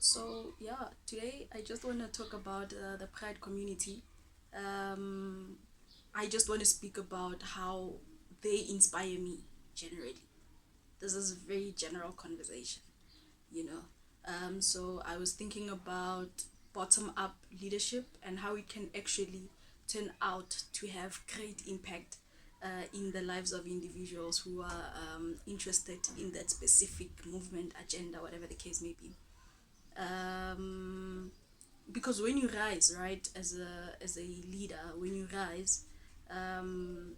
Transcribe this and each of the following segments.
So yeah, today I just want to talk about the Pride community. Um, I just want to speak about how they inspire me generally. This is a very general conversation, you know. So I was thinking about bottom up leadership and how it can actually turn out to have great impact in the lives of individuals who are interested in that specific movement, agenda, whatever the case may be. um, because when you rise, right, as a leader, when you rise, um,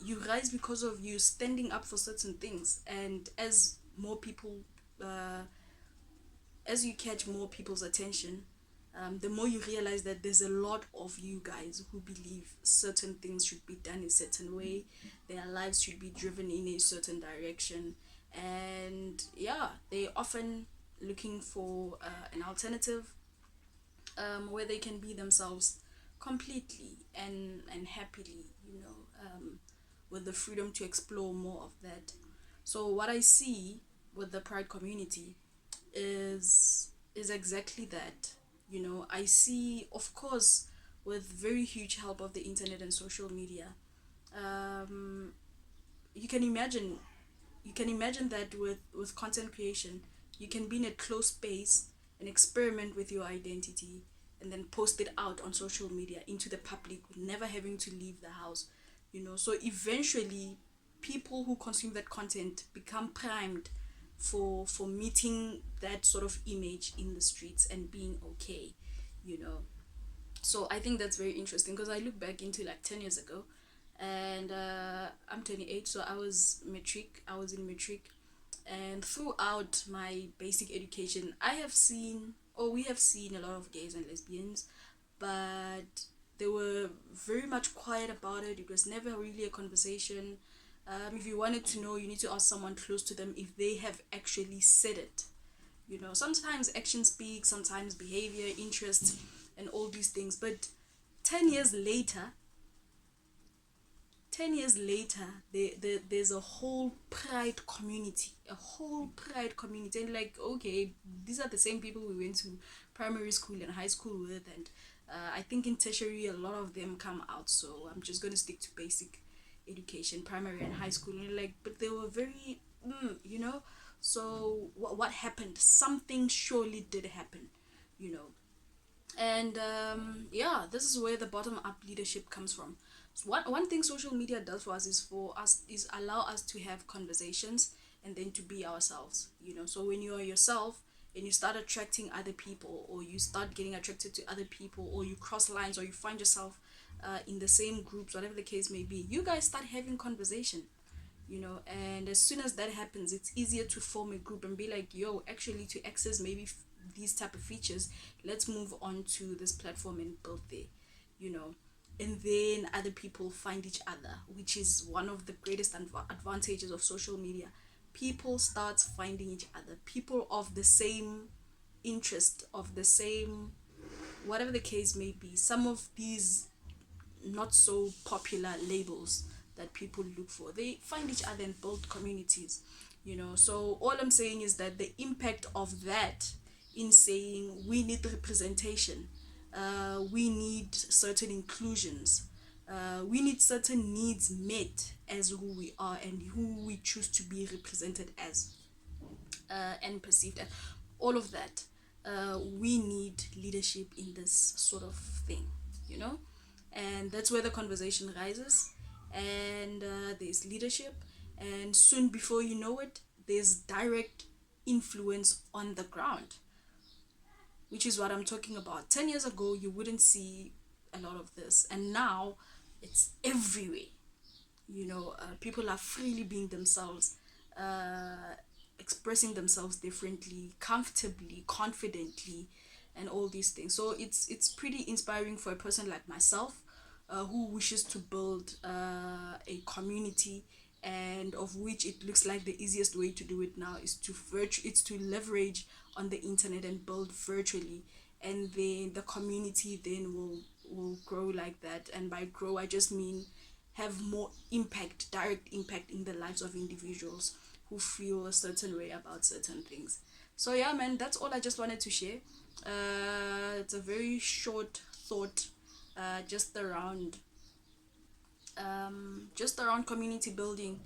you rise because of you standing up for certain things, and uh, as you catch more people's attention, the more you realize that there's a lot of you guys who believe certain things should be done a certain way, their lives should be driven in a certain direction, and yeah, they often looking for an alternative where they can be themselves completely and happily, with the freedom to explore more of that. So what I see with the Pride community is exactly that. I see, of course, with very huge help of the internet and social media. Um, you can imagine you can imagine that with content creation, you can be in a closed space and experiment with your identity and then post it out on social media into the public, never having to leave the house. So eventually, people who consume that content become primed for meeting that sort of image in the streets and being okay. you know so I think that's very interesting because I look back into like 10 years ago, and I'm 28, so I was in matric, and throughout my basic education, we have seen a lot of gays and lesbians, but they were very much quiet about it. It was never really a conversation. If you wanted to know, you need to ask someone close to them if they have actually said it. Sometimes action speaks, sometimes behavior, interests, and all these things. But 10 years later, 10 years later, there's a whole pride community. And like, okay, these are the same people we went to primary school and high school with. And I think in tertiary, a lot of them come out. So I'm just going to stick to basic education, primary and high school. And like, but they were very, so what happened? Something surely did happen, you know and yeah, this is where the bottom up leadership comes from. So one thing social media does for us is allow us to have conversations and then to be ourselves. So when you are yourself and you start attracting other people, or you start getting attracted to other people, or you cross lines, or you find yourself in the same groups, whatever the case may be, you guys start having conversation. And as soon as that happens, it's easier to form a group and be like, yo, actually, to access maybe these type of features, let's move on to this platform and build there. you know and then other people find each other, which is one of the greatest advantages of social media. People start finding each other, people of the same interest, of the same, whatever the case may be. Some of these not so popular labels that people look for, they find each other and build communities. So all I'm saying is that the impact of that, in saying we need representation, we need certain inclusions, we need certain needs met as who we are and who we choose to be represented as, and perceived as, all of that. We need leadership in this sort of thing, you know and that's where the conversation rises, and there's leadership, and soon before you know it, there's direct influence on the ground, which is what I'm talking about. 10 years ago, you wouldn't see a lot of this, and now it's everywhere. People are freely being themselves, expressing themselves differently, comfortably, confidently, and all these things. So it's pretty inspiring for a person like myself, who wishes to build a community, and of which it looks like the easiest way to do it now is it's to leverage on the internet and build virtually, and then the community then will grow like that. And by grow, I just mean have more impact, direct impact in the lives of individuals who feel a certain way about certain things. So yeah, man, that's all I just wanted to share. It's a very short thought, just around community building,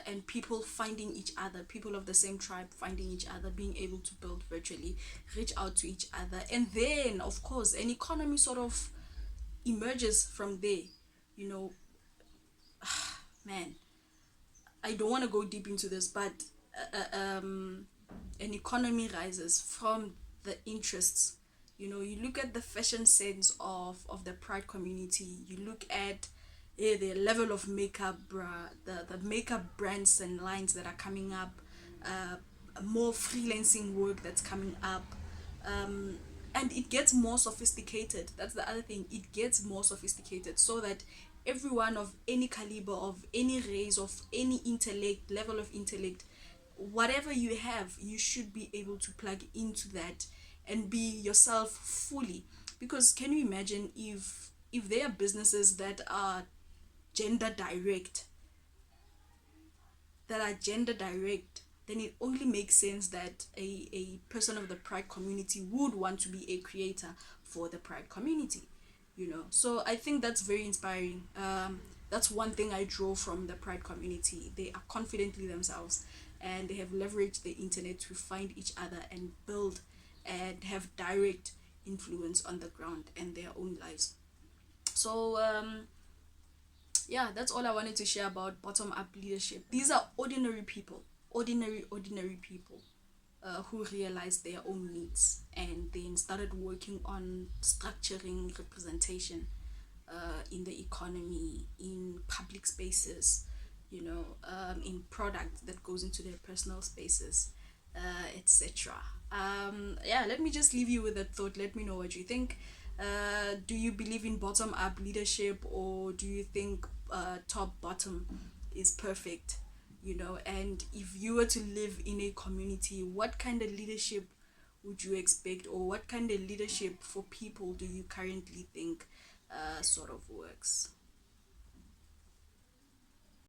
and people finding each other, people of the same tribe finding each other, being able to build virtually, reach out to each other, and then of course an economy sort of emerges from there. You know, man, I don't want to go deep into this, but an economy rises from the interests. You know, you look at the fashion sense of the pride community. You look at the level of makeup, the makeup brands and lines that are coming up, more freelancing work that's coming up, and it gets more sophisticated. That's the other thing, it gets more sophisticated, so that everyone of any caliber, of any race, of any intellect, level of intellect, whatever you have, you should be able to plug into that and be yourself fully. Because can you imagine if there are businesses gender direct that are gender direct, then it only makes sense that a person of the pride community would want to be a creator for the pride community, you know. So I think that's very inspiring. That's one thing I draw from the pride community. They are confidently themselves, and they have leveraged the internet to find each other and build and have direct influence on the ground and their own lives. So yeah, that's all I wanted to share about bottom up leadership. These are ordinary people, ordinary people, who realized their own needs and then started working on structuring representation, in the economy, in public spaces, you know, in product that goes into their personal spaces, etc. Yeah, let me just leave you with that thought. Let me know what you think. Do you believe in bottom up leadership, or do you think top bottom is perfect? You know, and if you were to live in a community, what kind of leadership would you expect, or what kind of leadership for people do you currently think sort of works?